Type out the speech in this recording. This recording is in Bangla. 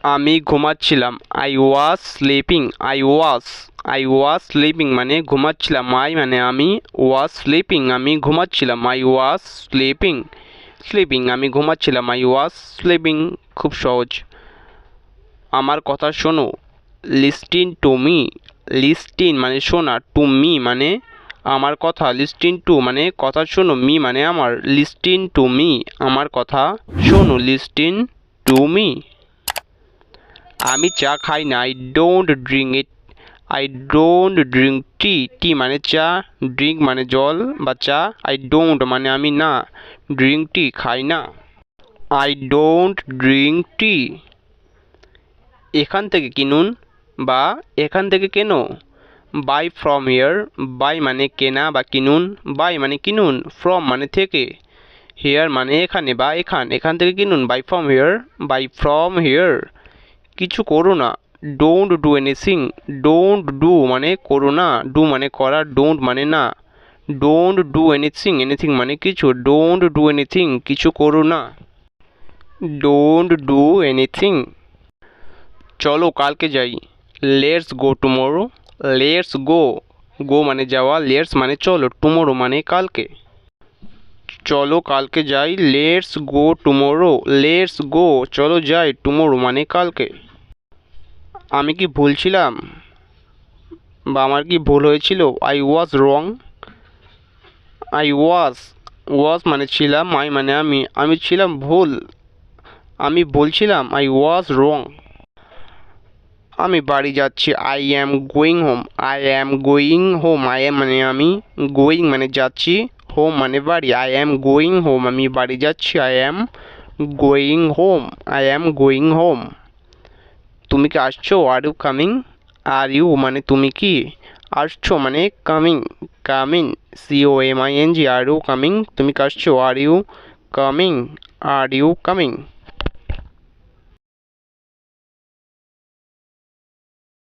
আমি ঘুমাচ্ছিলাম। আই ওয়াজ স্লিপিং মানে ঘুমাচ্ছিলাম। আই মানে আমি, ওয়াজ স্লিপিং আমি ঘুমাচ্ছিলাম। স্লিপিং আমি ঘুমাচ্ছিলাম। I was sleeping. খুব সহজ। আমার কথা শোনো। লিস্টিন টু মি। লিস্টিন মানে শোনা, টু মি মানে আমার কথা, লিস্টিন টু মানে কথা শোনো, মি মানে আমার, লিস্টিন টু মি আমার কথা শোনো, লিস্টিন টু মি। আমি চা খাই না। I don't drink tea. Tea মানে চা, ড্রিঙ্ক মানে জল বা চা। আই ডোন্ট মানে আমি না, ড্রিঙ্ক টি খাই না। আই ডোন্ট ড্রিঙ্ক টি। এখান থেকে কিনুন বা এখান থেকে কেনো। By from here. বাই মানে কেনা বা কিনুন, বাই মানে কিনুন, ফ্রম মানে থেকে, হিয়ার মানে এখানে বা এখান থেকে কিনুন। Buy from here. কিছু করো না। Don't do anything. Don't do মানে করো না, ডু মানে করা, ডোন্ট মানে না। Don't do anything. এনিথিং মানে কিছু। ডোন্ট ডু এনিথিং কিছু করো না। Don't do anything. চলো কালকে যাই। Let's go tomorrow. Let's go. Go মানে যাওয়া, লেটস মানে চলো, টুমোরো মানে কালকে। চলো কালকে যাই। Let's go tomorrow. লেটস গো চলো যাই, টুমোরো মানে কালকে। আমি কি ভুল ছিলাম বা আমার কি ভুল হয়েছিল? I was wrong. I was মানে ছিলাম, আই মানে আমি ছিলাম ভুল, আমি বলছিলাম। আই ওয়াজ রং। আমি বাড়ি যাচ্ছি। I am going home. I am going home. I অ্যাম মানে আমি, গোয়িং মানে যাচ্ছি, হোম মানে বাড়ি। আই অ্যাম গোয়িং হোম আমি বাড়ি যাচ্ছি। I am going home. I am going home. তুমি কি আসছো? Are you coming. Are you মানে তুমি কি, আসছো মানে coming. Coming COMING। Are you coming তুমি কি আসছো? Are you coming. Are you coming.